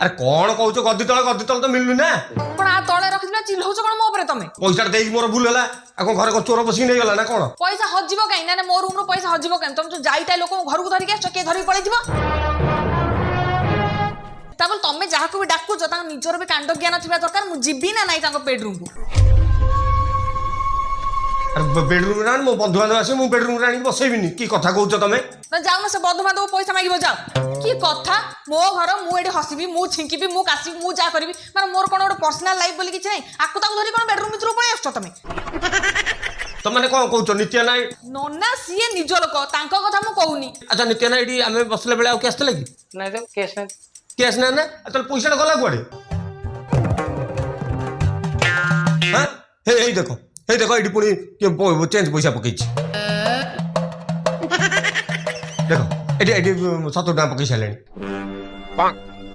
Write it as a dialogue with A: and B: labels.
A: अरे कौन कहूच गद्दी तले तो मिलू ना
B: पण आ तळे रखिना चिल्लौछ कोन मो ऊपर तमे
A: पैसा दे मोर भूल है आ घर को चोर बसी नहीं गला ना कौन
B: पैसा हजिबो काई ना मो रूम रो पैसा हजिबो काई तुम जो जाईटा लोक घर को धरि के के धरि पळै जिवो तब तमे जहा को भी डाकू जो ता निजर भी कांड ज्ञान थिबा दरकार मु जिबी ना नाही ताको बेडरूम को
A: अरे बेडरूम रान मो बंधु बांधव आसे मु बेडरूम रानी बसैबिनी की कथा कहूच तमे
B: ना जाऊ ना से बंधु बांधव पैसा मागिबो जाओ की कथा मो घर मु एडी हसीबी मु छिंकीबी मु कासीबी मु जा करबी माने मोर कोन पर्सनल लाइफ बोली किछ नाही आकु ताको धरि कोन बेडरूम भितर पळै आछो तमे
A: तो माने कोन कहूच नित्य नाई
B: नोना सीए निज लोक तांको कथा मु कहूनी
A: अच्छा नित्य नाई एडी आमे बसले बेले आ के आस्तले की
C: नहीं तो केस नहीं
A: केस ना ना तले पैसा गला कुआडे हां हे देखो एडी पुनी के चेंज पैसा पकेछि देखो एडी 70 टका पकई सालेनी